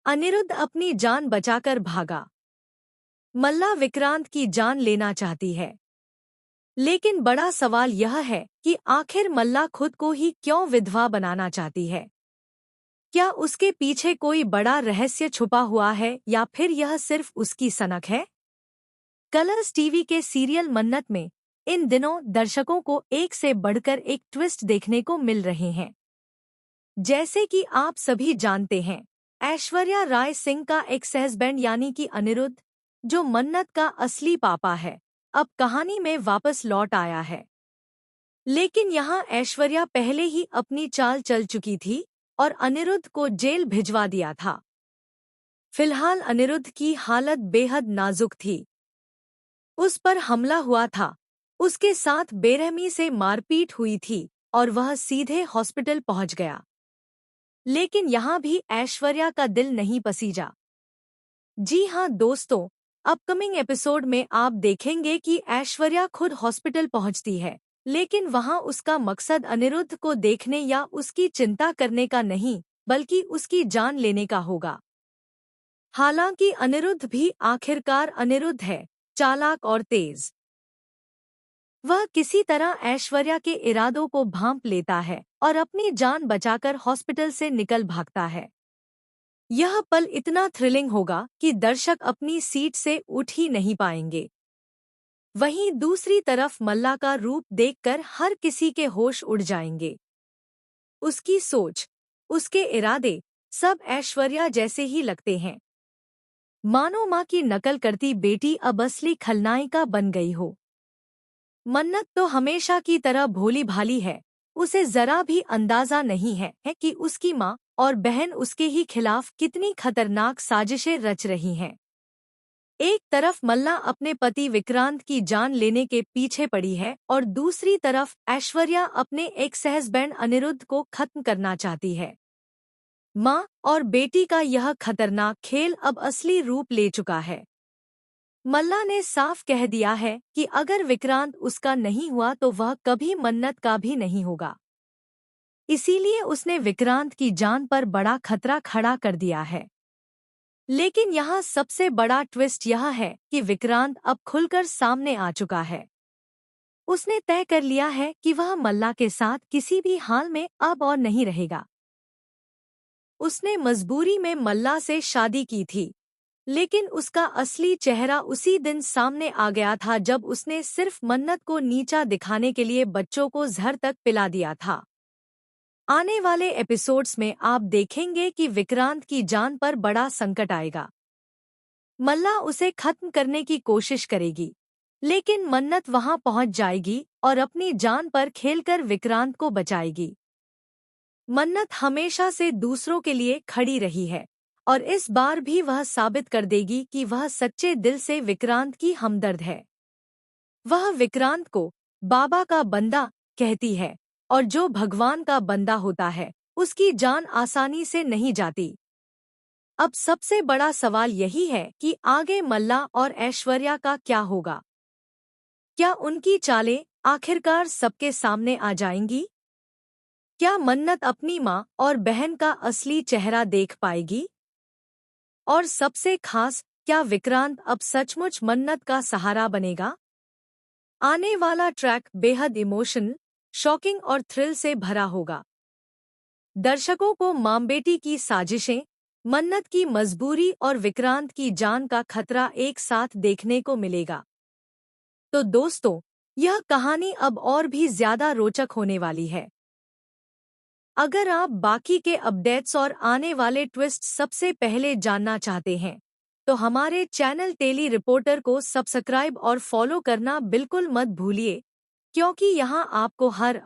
अनिरुद्ध अपनी जान बचाकर भागा। मल्ला विक्रांत की जान लेना चाहती है, लेकिन बड़ा सवाल यह है कि आखिर मल्ला खुद को ही क्यों विधवा बनाना चाहती है। क्या उसके पीछे कोई बड़ा रहस्य छुपा हुआ है या फिर यह सिर्फ उसकी सनक है? कलर्स टीवी के सीरियल मन्नत में इन दिनों दर्शकों को एक से बढ़कर एक ट्विस्ट देखने को मिल रहे हैं। जैसे कि आप सभी जानते हैं, ऐश्वर्या राय सिंह का एक्स हस्बैंड यानी कि अनिरुद्ध, जो मन्नत का असली पापा है, अब कहानी में वापस लौट आया है। लेकिन यहाँ ऐश्वर्या पहले ही अपनी चाल चल चुकी थी और अनिरुद्ध को जेल भिजवा दिया था। फिलहाल अनिरुद्ध की हालत बेहद नाजुक थी। उस पर हमला हुआ था, उसके साथ बेरहमी से मारपीट हुई थी और वह सीधे हॉस्पिटल पहुंच गया। लेकिन यहाँ भी ऐश्वर्या का दिल नहीं पसीजा। जी हाँ दोस्तों, अपकमिंग एपिसोड में आप देखेंगे कि ऐश्वर्या खुद हॉस्पिटल पहुंचती है, लेकिन वहां उसका मकसद अनिरुद्ध को देखने या उसकी चिंता करने का नहीं, बल्कि उसकी जान लेने का होगा। हालांकि अनिरुद्ध भी आखिरकार अनिरुद्ध है, चालाक और तेज। वह किसी तरह ऐश्वर्या के इरादों को भांप लेता है और अपनी जान बचाकर हॉस्पिटल से निकल भागता है। यह पल इतना थ्रिलिंग होगा कि दर्शक अपनी सीट से उठ ही नहीं पाएंगे। वहीं दूसरी तरफ मल्ला का रूप देखकर हर किसी के होश उड़ जाएंगे। उसकी सोच, उसके इरादे सब ऐश्वर्या जैसे ही लगते हैं। मानो माँ की नकल करती बेटी अब असली खलनायिका बन गई हो। मन्नत तो हमेशा की तरह भोली भाली है, उसे जरा भी अंदाजा नहीं है कि उसकी माँ और बहन उसके ही खिलाफ कितनी खतरनाक साजिशें रच रही हैं। एक तरफ मल्ला अपने पति विक्रांत की जान लेने के पीछे पड़ी है और दूसरी तरफ ऐश्वर्या अपने एक्स हस्बैंड अनिरुद्ध को खत्म करना चाहती है। माँ और बेटी का यह खतरनाक खेल अब असली रूप ले चुका है। मल्ला ने साफ कह दिया है कि अगर विक्रांत उसका नहीं हुआ तो वह कभी मन्नत का भी नहीं होगा। इसीलिए उसने विक्रांत की जान पर बड़ा खतरा खड़ा कर दिया है। लेकिन यहाँ सबसे बड़ा ट्विस्ट यह है कि विक्रांत अब खुलकर सामने आ चुका है। उसने तय कर लिया है कि वह मल्ला के साथ किसी भी हाल में अब और नहीं रहेगा। उसने मजबूरी में मल्ला से शादी की थी, लेकिन उसका असली चेहरा उसी दिन सामने आ गया था जब उसने सिर्फ मन्नत को नीचा दिखाने के लिए बच्चों को जहर तक पिला दिया था। आने वाले एपिसोड्स में आप देखेंगे कि विक्रांत की जान पर बड़ा संकट आएगा। मल्ला उसे खत्म करने की कोशिश करेगी, लेकिन मन्नत वहां पहुंच जाएगी और अपनी जान पर खेलकर विक्रांत को बचाएगी। मन्नत हमेशा से दूसरों के लिए खड़ी रही है और इस बार भी वह साबित कर देगी कि वह सच्चे दिल से विक्रांत की हमदर्द है। वह विक्रांत को बाबा का बंदा कहती है और जो भगवान का बंदा होता है, उसकी जान आसानी से नहीं जाती। अब सबसे बड़ा सवाल यही है कि आगे मल्ला और ऐश्वर्या का क्या होगा। क्या उनकी चालें आखिरकार सबके सामने आ जाएंगी? क्या मन्नत अपनी माँ और बहन का असली चेहरा देख पाएगी? और सबसे खास, क्या विक्रांत अब सचमुच मन्नत का सहारा बनेगा? आने वाला ट्रैक बेहद इमोशनल, शॉकिंग और थ्रिल से भरा होगा। दर्शकों को मां बेटी की साजिशें, मन्नत की मजबूरी और विक्रांत की जान का खतरा एक साथ देखने को मिलेगा। तो दोस्तों, यह कहानी अब और भी ज्यादा रोचक होने वाली है। अगर आप बाकी के अपडेट्स और आने वाले ट्विस्ट सबसे पहले जानना चाहते हैं, तो हमारे चैनल टेली रिपोर्टर को सब्सक्राइब और फॉलो करना बिल्कुल मत भूलिए, क्योंकि यहाँ आपको हर